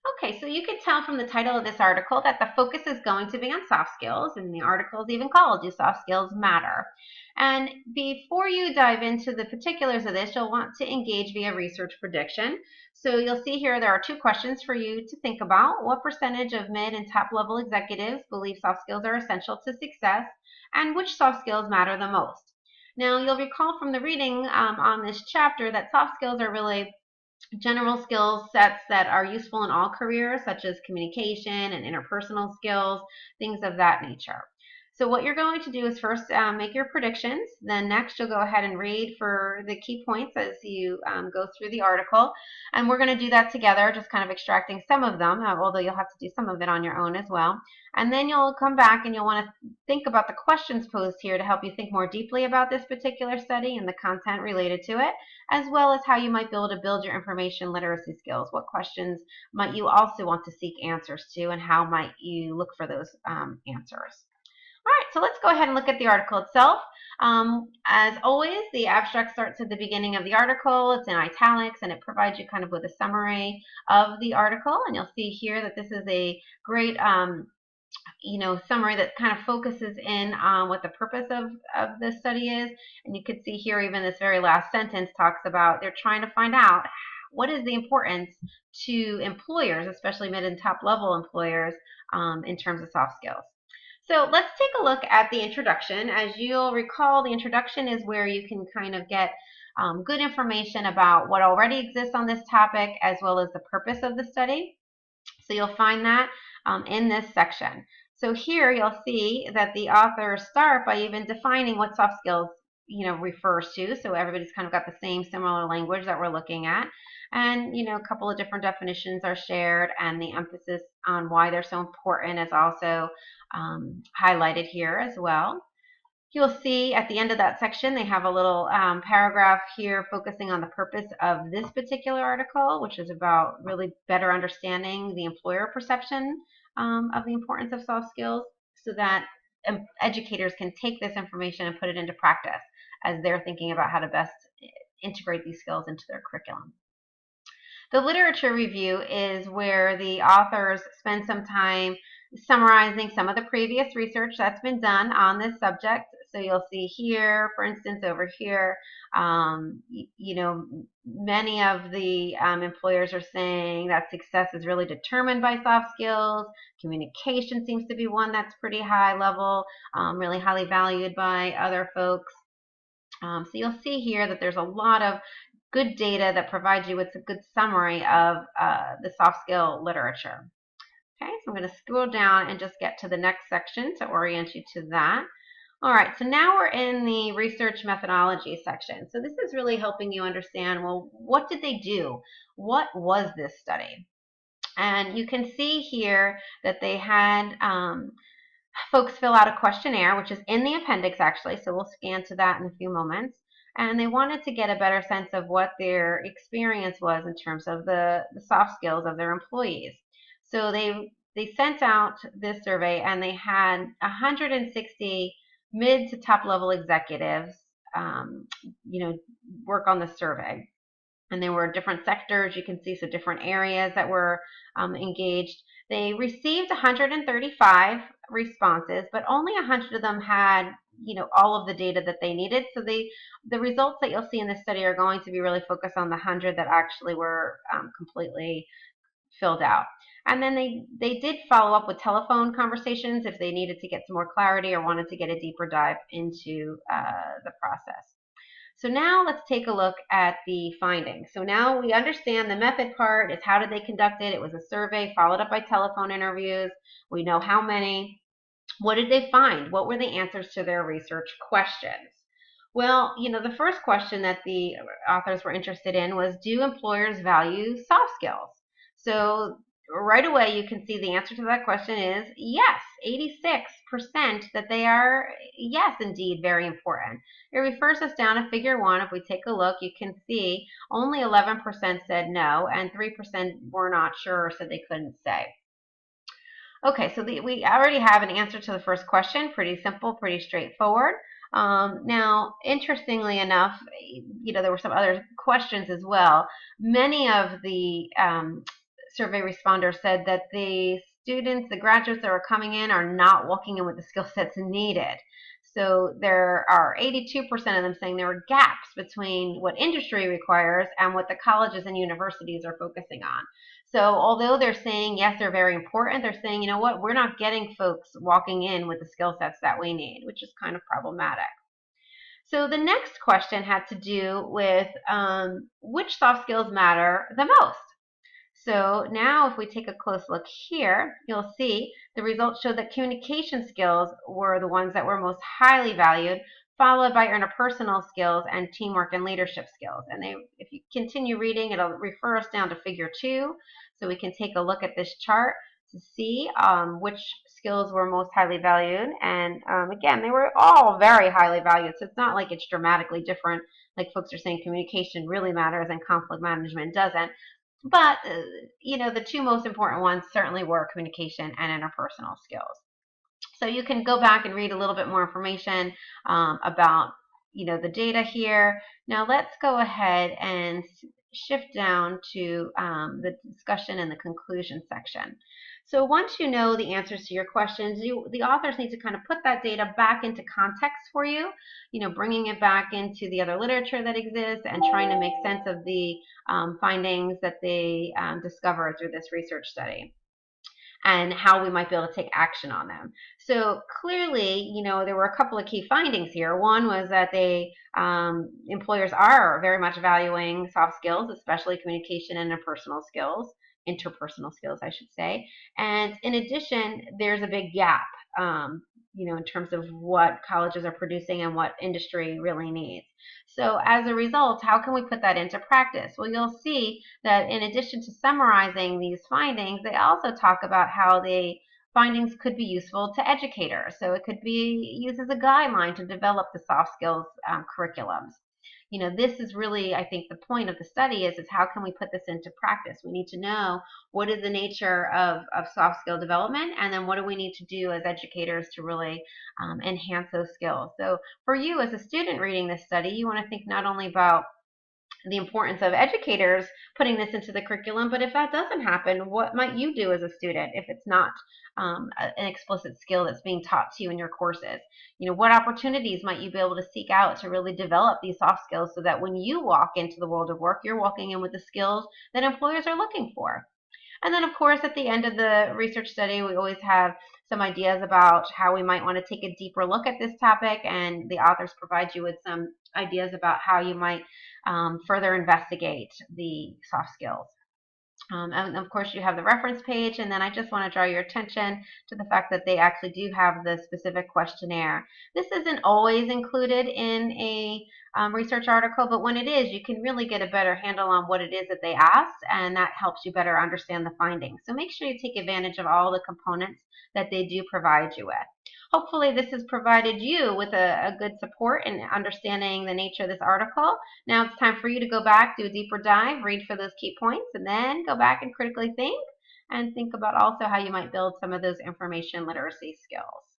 Okay, so you can tell from the title of this article that the focus is going to be on soft skills, and the article is even called Do Soft Skills Matter? And before you dive into the particulars of this, you'll want to engage via research prediction. So you'll see here there are two questions for you to think about. What percentage of mid and top level executives believe soft skills are essential to success? And which soft skills matter the most? Now, you'll recall from the reading on this chapter that soft skills are really general skill sets that are useful in all careers, such as communication and interpersonal skills, things of that nature. So what you're going to do is first make your predictions. Then next you'll go ahead and read for the key points as you go through the article. And we're going to do that together, just kind of extracting some of them, although you'll have to do some of it on your own as well. And then you'll come back and you'll want to think about the questions posed here to help you think more deeply about this particular study and the content related to it, as well as how you might be able to build your information literacy skills. What questions might you also want to seek answers to, and how might you look for those answers? All right, so let's go ahead and look at the article itself. As always, the abstract starts at the beginning of the article. It's in italics, and it provides you kind of with a summary of the article. And you'll see here that this is a great summary that kind of focuses in on what the purpose of this study is. And you can see here even this very last sentence talks about they're trying to find out what is the importance to employers, especially mid and top level employers, in terms of soft skills. So let's take a look at the introduction. As you'll recall, the introduction is where you can kind of get good information about what already exists on this topic, as well as the purpose of the study. So you'll find that in this section. So here you'll see that the authors start by even defining what soft skills refers to. So everybody's kind of got the same similar language that we're looking at. And a couple of different definitions are shared, and the emphasis on why they're so important is also highlighted here as well. You'll see at the end of that section they have a little paragraph here focusing on the purpose of this particular article, which is about really better understanding the employer perception of the importance of soft skills, so that educators can take this information and put it into practice as they're thinking about how to best integrate these skills into their curriculum. The literature review is where the authors spend some time summarizing some of the previous research that's been done on this subject. So you'll see here, for instance, over here, many of the employers are saying that success is really determined by soft skills. Communication seems to be one that's pretty high level, really highly valued by other folks. So you'll see here that there's a lot of good data that provides you with a good summary of the soft skill literature. Okay, so I'm going to scroll down and just get to the next section to orient you to that. All right, so now we're in the research methodology section. So this is really helping you understand, well, what did they do? What was this study? And you can see here that they had folks fill out a questionnaire, which is in the appendix actually, so we'll scan to that in a few moments. And they wanted to get a better sense of what their experience was in terms of the soft skills of their employees. So they sent out this survey, and they had 160 mid to top level executives, work on the survey. And there were different sectors, you can see, so different areas that were engaged. They received 135 responses, but only 100 of them had all of the data that they needed. So the results that you'll see in this study are going to be really focused on the 100 that actually were completely filled out. And then they did follow up with telephone conversations if they needed to get some more clarity or wanted to get a deeper dive into the process. So now let's take a look at the findings. So now we understand the method part is how did they conduct it. It was a survey followed up by telephone interviews. We know how many. What did they find? What were the answers to their research questions? Well, the first question that the authors were interested in was, do employers value soft skills? So right away you can see the answer to that question is yes, 86% that they are, yes, indeed, very important. It refers us down to figure 1. If we take a look, you can see only 11% said no, and 3% were not sure or said they couldn't say. Okay, so we already have an answer to the first question. Pretty simple, pretty straightforward. Now, interestingly enough, there were some other questions as well. Many of the survey responders said that the students, the graduates that are coming in, are not walking in with the skill sets needed. So there are 82% of them saying there are gaps between what industry requires and what the colleges and universities are focusing on. So although they're saying, yes, they're very important, they're saying, you know what, we're not getting folks walking in with the skill sets that we need, which is kind of problematic. So the next question had to do with which soft skills matter the most. So now if we take a close look here, you'll see the results show that communication skills were the ones that were most highly valued, followed by interpersonal skills and teamwork and leadership skills. And if you continue reading, it'll refer us down to figure 2. So we can take a look at this chart to see which skills were most highly valued. And again, they were all very highly valued. So it's not like it's dramatically different. Like folks are saying communication really matters and conflict management doesn't. But, you know, the 2 most important ones certainly were communication and interpersonal skills. So you can go back and read a little bit more information about, you know, the data here. Now let's go ahead and shift down to the discussion and the conclusion section. So once you know the answers to your questions, the authors need to kind of put that data back into context for you, you know, bringing it back into the other literature that exists and trying to make sense of the findings that they discovered through this research study and how we might be able to take action on them. So clearly, you know, there were a couple of key findings here. One was that employers are very much valuing soft skills, especially communication and interpersonal skills, I should say. And in addition, there's a big gap, you know, in terms of what colleges are producing and what industry really needs. So as a result, how can we put that into practice? Well, you'll see that in addition to summarizing these findings, they also talk about how the findings could be useful to educators. So it could be used as a guideline to develop the soft skills curriculums. You know, this is really, I think, the point of the study is how can we put this into practice? We need to know what is the nature of soft skill development, and then what do we need to do as educators to really enhance those skills. So for you as a student reading this study, you want to think not only about the importance of educators putting this into the curriculum, but if that doesn't happen, what might you do as a student if it's not an explicit skill that's being taught to you in your courses? You know, what opportunities might you be able to seek out to really develop these soft skills so that when you walk into the world of work, you're walking in with the skills that employers are looking for? And then, of course, at the end of the research study, we always have some ideas about how we might want to take a deeper look at this topic, and the authors provide you with some ideas about how you might further investigate the soft skills. And of course, you have the reference page, and then I just want to draw your attention to the fact that they actually do have the specific questionnaire. This isn't always included in a research article, but when it is, you can really get a better handle on what it is that they asked, and that helps you better understand the findings. So make sure you take advantage of all the components that they do provide you with. Hopefully this has provided you with a good support in understanding the nature of this article. Now it's time for you to go back, do a deeper dive, read for those key points, and then go back and critically think and think about also how you might build some of those information literacy skills.